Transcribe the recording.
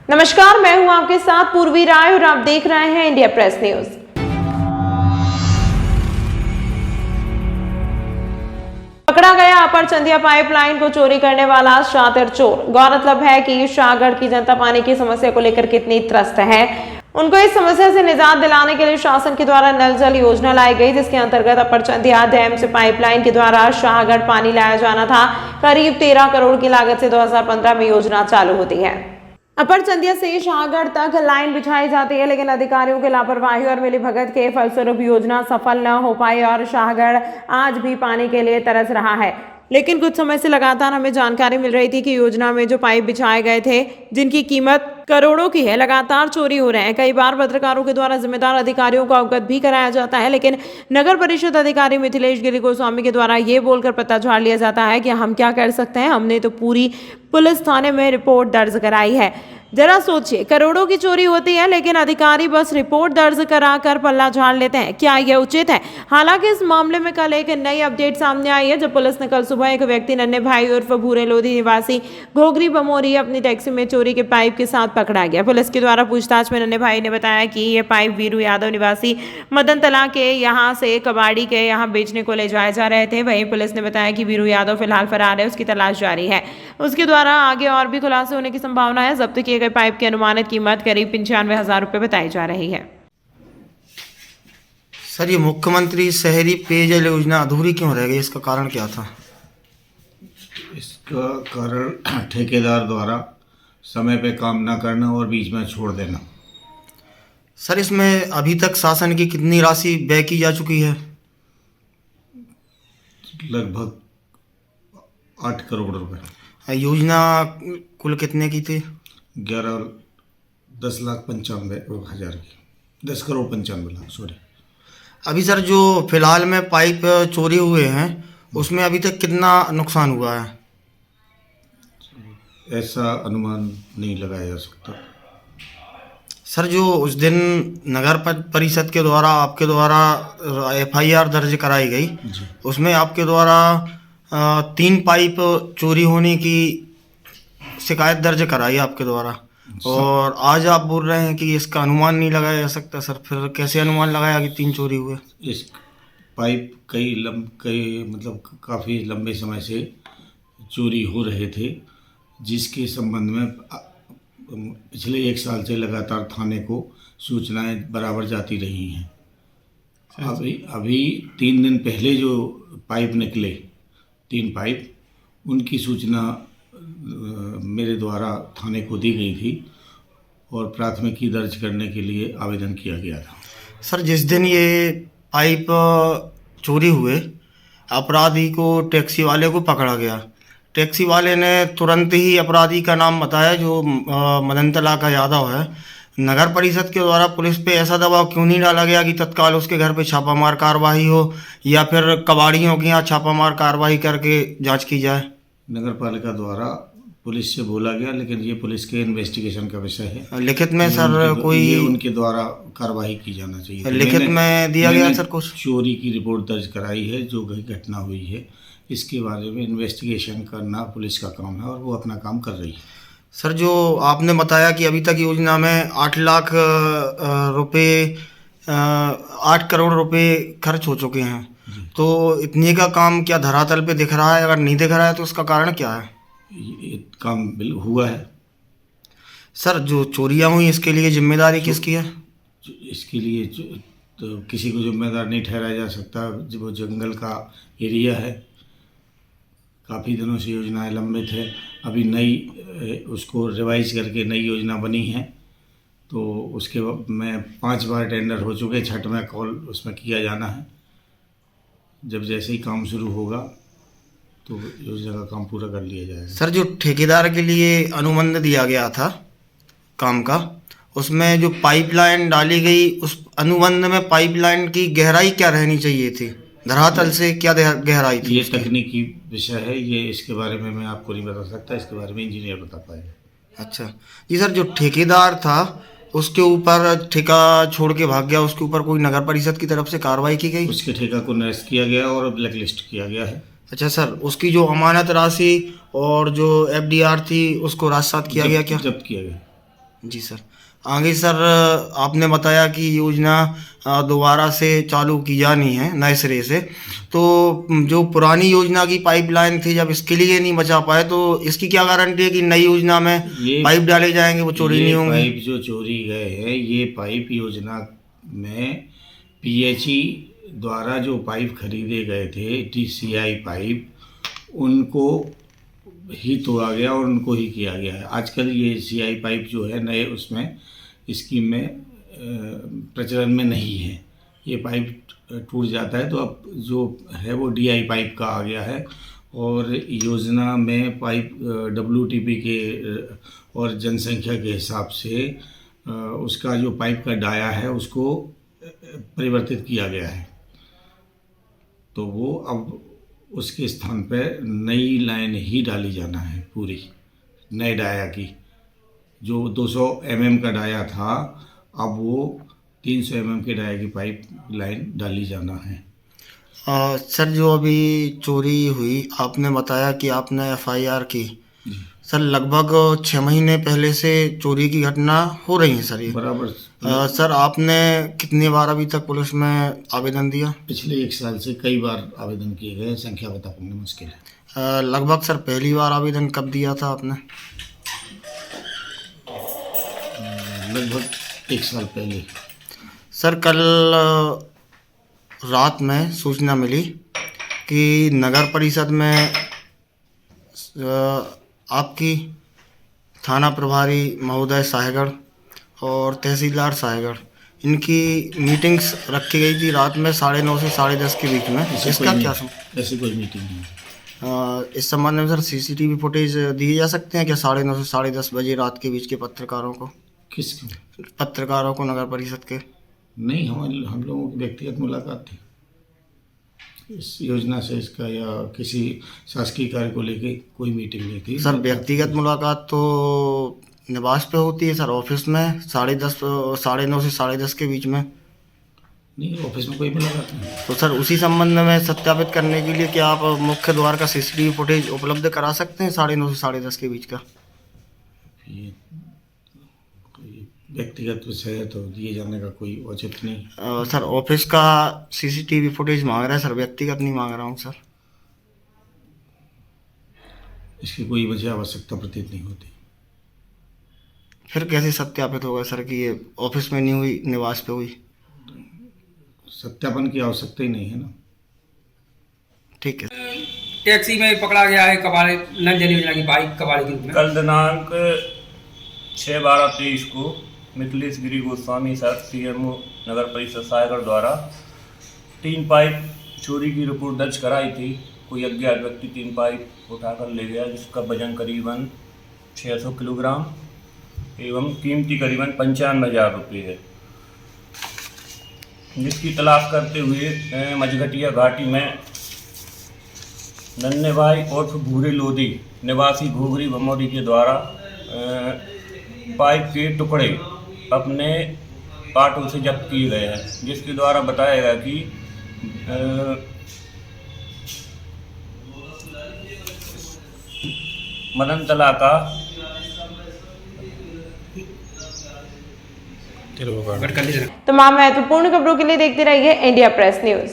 नमस्कार, मैं हूं आपके साथ पूर्वी राय और आप देख रहे हैं इंडिया प्रेस न्यूज। पकड़ा गया अपर चंदिया पाइपलाइन को चोरी करने वाला शातिर चोर। गौरतलब है कि शाहगढ़ की जनता पानी की समस्या को लेकर कितनी त्रस्त है। उनको इस समस्या से निजात दिलाने के लिए शासन के द्वारा नल जल योजना लाई गई, जिसके अंतर्गत अपर चंदिया डैम से पाइपलाइन के द्वारा शाहगढ़ पानी लाया जाना था। करीब 13 करोड़ की लागत से 2015 में योजना चालू होती है। अपर चंदिया से शाहगढ़ तक लाइन बिछाई जाती है, लेकिन अधिकारियों की लापरवाही और मिलीभगत के फलस्वरूप योजना सफल न हो पाई और शाहगढ़ आज भी पानी के लिए तरस रहा है। लेकिन कुछ समय से लगातार हमें जानकारी मिल रही थी कि योजना में जो पाइप बिछाए गए थे, जिनकी कीमत करोड़ों की है, लगातार चोरी हो रहे हैं। कई बार पत्रकारों के द्वारा जिम्मेदार अधिकारियों को अवगत भी कराया जाता है, लेकिन नगर परिषद अधिकारी मिथिलेश गिरी गोस्वामी के द्वारा ये बोलकर पता झाड़ लिया जाता है कि हम क्या कर सकते हैं, हमने तो पूरी पुलिस थाने में रिपोर्ट दर्ज कराई है। जरा सोचिए, करोड़ों की चोरी होती है लेकिन अधिकारी बस रिपोर्ट दर्ज कराकर पल्ला झाड़ लेते हैं। क्या यह उचित है? हालांकि इस मामले में कल एक नई अपडेट सामने आई है, जब पुलिस ने कल सुबह एक व्यक्ति नन्हे भाई उर्फ भूरे लोधी निवासी घोघरी बमोरी अपनी टैक्सी में चोरी के पाइप के साथ पकड़ा गया। पुलिस के द्वारा पूछताछ में नन्हे भाई ने बताया कि यह पाइप वीरू यादव निवासी मदन तला के यहाँ से कबाड़ी के यहाँ बेचने को ले जाए जा रहे थे। वहीं पुलिस ने बताया कि वीरू यादव फिलहाल फरार है, उसकी तलाश जारी है। उसके द्वारा आगे और भी खुलासे होने की संभावना है। जब्त किए गए पाइप की अनुमानित कीमत करीब 95,000 रुपए बताई जा रही है। सर, ये मुख्यमंत्री शहरी पेयजल योजना अधूरी क्यों रह गई? इसका कारण क्या था? इसका कारण ठेकेदार द्वारा समय पे काम ना करना और बीच में छोड़ देना। सर, इसमें अभी तक शासन की कितनी राशि व्यय की जा चुकी है? लगभग 8 करोड़ रुपए। योजना कुल कितने की थी? 10,95,000 की, 10 करोड़ 95 लाख, सॉरी। अभी सर, जो फिलहाल में पाइप चोरी हुए हैं उसमें अभी तक कितना नुकसान हुआ है? ऐसा अनुमान नहीं लगाया जा सकता। सर, जो उस दिन नगर परिषद के द्वारा आपके द्वारा FIR दर्ज कराई गई, उसमें आपके द्वारा 3 पाइप चोरी होने की शिकायत दर्ज कराई आपके द्वारा, और आज आप बोल रहे हैं कि इसका अनुमान नहीं लगाया जा सकता। सर, फिर कैसे अनुमान लगाया कि 3 चोरी हुए? इस पाइप मतलब काफ़ी लंबे समय से चोरी हो रहे थे, जिसके संबंध में पिछले 1 साल से लगातार थाने को सूचनाएं बराबर जाती रही हैं। अभी 3 दिन पहले जो पाइप निकले, 3 पाइप, उनकी सूचना मेरे द्वारा थाने को दी गई थी और प्राथमिकी दर्ज करने के लिए आवेदन किया गया था। सर, जिस दिन ये पाइप चोरी हुए, अपराधी को टैक्सी वाले को पकड़ा गया। टैक्सी वाले ने तुरंत ही अपराधी का नाम बताया, जो मदन तला का यादव है। नगर परिषद के द्वारा पुलिस पे ऐसा दबाव क्यों नहीं डाला गया कि तत्काल उसके घर पे छापामार कार्रवाई हो, या फिर कबाड़ियों के यहाँ छापामार कार्रवाई करके जांच की जाए? नगर पालिका द्वारा पुलिस से बोला गया, लेकिन ये पुलिस के इन्वेस्टिगेशन का विषय है। लिखित में सर कोई उनके द्वारा कार्रवाई की जाना चाहिए। लिखित में दिया गया सर कुछ? चोरी की रिपोर्ट दर्ज कराई है, जो घटना हुई है, इसके बारे में इन्वेस्टिगेशन करना पुलिस का काम है और वो अपना काम कर रही है। सर, जो आपने बताया कि अभी तक योजना में 8 लाख रुपए 8 करोड़ रुपए खर्च हो चुके हैं, तो इतने का काम क्या धरातल पे दिख रहा है? अगर नहीं दिख रहा है तो उसका कारण क्या है? ये काम हुआ है। सर, जो चोरियां हुई इसके लिए जिम्मेदारी किसकी है? इसके लिए तो किसी को जिम्मेदार नहीं ठहराया जा सकता। जब वो जंगल का एरिया है, काफ़ी दिनों से योजनाएं लंबित है, अभी नई उसको रिवाइज करके नई योजना बनी है, तो उसके में 5 बार टेंडर हो चुके, 6वां कॉल उसमें किया जाना है। जब जैसे ही काम शुरू होगा तो योजना का काम पूरा कर लिया जाएगा। सर, जो ठेकेदार के लिए अनुबंध दिया गया था काम का, उसमें जो पाइपलाइन डाली गई, उस अनुबंध में पाइपलाइन की गहराई क्या रहनी चाहिए थी? धरातल से क्या गहराई थी? ये तकनीकी विषय है, ये इसके बारे में मैं आपको नहीं बता सकता, इसके बारे में इंजीनियर बता पाएगा। अच्छा जी सर, जो ठेकेदार था उसके ऊपर ठेका छोड़ के भाग गया, उसके ऊपर कोई नगर परिषद की तरफ से कार्रवाई की गई? उसके ठेका को निरस्त किया गया और ब्लैक लिस्ट किया गया है। अच्छा सर, उसकी जो अमानत राशि और जो FDR थी उसको राजसात किया गया क्या? जब्त किया गया। जी सर। आगे सर, आपने बताया कि योजना दोबारा से चालू की जानी है नए सिरे से, तो जो पुरानी योजना की पाइपलाइन थी, जब इसके लिए नहीं बचा पाए तो इसकी क्या गारंटी है कि नई योजना में ये पाइप डाले जाएंगे वो चोरी नहीं होंगी? पाइप जो चोरी गए हैं, ये पाइप योजना में पीएचई द्वारा जो पाइप खरीदे गए थे, टीसीआई पाइप, उनको ही तोड़ा गया और उनको ही किया गया है। आजकल ये सीआई पाइप जो है नए उसमें स्कीम में प्रचलन में नहीं है। ये पाइप टूट जाता है तो अब जो है वो डीआई पाइप का आ गया है, और योजना में पाइप डब्ल्यूटीपी के और जनसंख्या के हिसाब से उसका जो पाइप का डाया है उसको परिवर्तित किया गया है। तो वो अब उसके स्थान पर नई लाइन ही डाली जाना है, पूरी नए डाया की। जो 200 mm का डाया था, अब वो 300 mm के डाया की पाइप लाइन डाली जाना है। सर, जो अभी चोरी हुई, आपने बताया कि आपने एफआईआर की। सर, लगभग 6 महीने पहले से चोरी की घटना हो रही है सर ये। बराबर। सर, आपने कितनी बार अभी तक पुलिस में आवेदन दिया? पिछले 1 साल से कई बार आवेदन किए गए, संख्या बता पाना मुश्किल है। लगभग सर, पहली बार आवेदन कब दिया था आपने? लगभग 1 साल पहले। सर, कल रात में सूचना मिली कि नगर परिषद में आपकी थाना प्रभारी महोदय साहेगढ़ और तहसीलदार साहेगढ़, इनकी मीटिंग्स रखी गई थी रात में 9:30 से 10:30 के बीच में। इसका क्या ऐसी कोई मीटिंग नहीं। इस संबंध में सर सीसीटीवी फुटेज दिए जा सकते हैं क्या 9:30 से 10:30 बजे रात के बीच के पत्रकारों को? किसको? पत्रकारों को नगर परिषद के? नहीं, हम लोगों की व्यक्तिगत मुलाकात थी इस योजना से, इसका या किसी शासकीय कार्य को लेके कोई मीटिंग नहीं थी सर। व्यक्तिगत मुलाकात तो निवास पे होती है सर, ऑफिस में 9:30 से 10:30 के बीच में। नहीं, ऑफिस में कोई मुलाकात नहीं। तो सर, उसी संबंध में सत्यापित करने के लिए क्या आप मुख्य द्वार का सीसीटीवी फुटेज उपलब्ध करा सकते हैं 9:30 से 10:30 के बीच का? ये कोई व्यक्तिगत विषय है तो दिए जाने का कोई औचित्य नहीं। सर, ऑफिस का सीसीटीवी फुटेज मांग रहा है सर, व्यक्तिगत नहीं मांग रहा हूँ सर। इसकी कोई मुझे आवश्यकता प्रतीत नहीं होती। फिर कैसे सत्यापित होगा सर कि ये ऑफिस में नहीं हुई, निवास पे हुई? सत्यापन की आवश्यकता ही नहीं है ना। ठीक है। टैक्सी में पकड़ा गया है कबाड़ी, नल जल योजना की बाइक कबाड़ी के रूप में। कल दिनांक 6/12/23 को मिथिलेश गिरी गोस्वामी सर सीएमओ नगर परिषद साहेगढ़ द्वारा 3 पाइप चोरी की रिपोर्ट दर्ज कराई थी। कोई अज्ञात व्यक्ति 3 पाइप उठाकर ले गया, जिसका वजन करीबन 600 किलोग्राम एवं कीमती करीबन 95,000 रुपये है, जिसकी तलाश करते हुए मझघटिया घाटी में नन्हे भाई उर्फ भूरे लोधी निवासी घोगरी भमौरी के द्वारा पाइप के टुकड़े अपने पाटों से जब्त किए गए हैं, जिसके द्वारा बताया गया कि मदनतला का तमाम महत्वपूर्ण खबरों के लिए देखते रहिए इंडिया प्रेस न्यूज।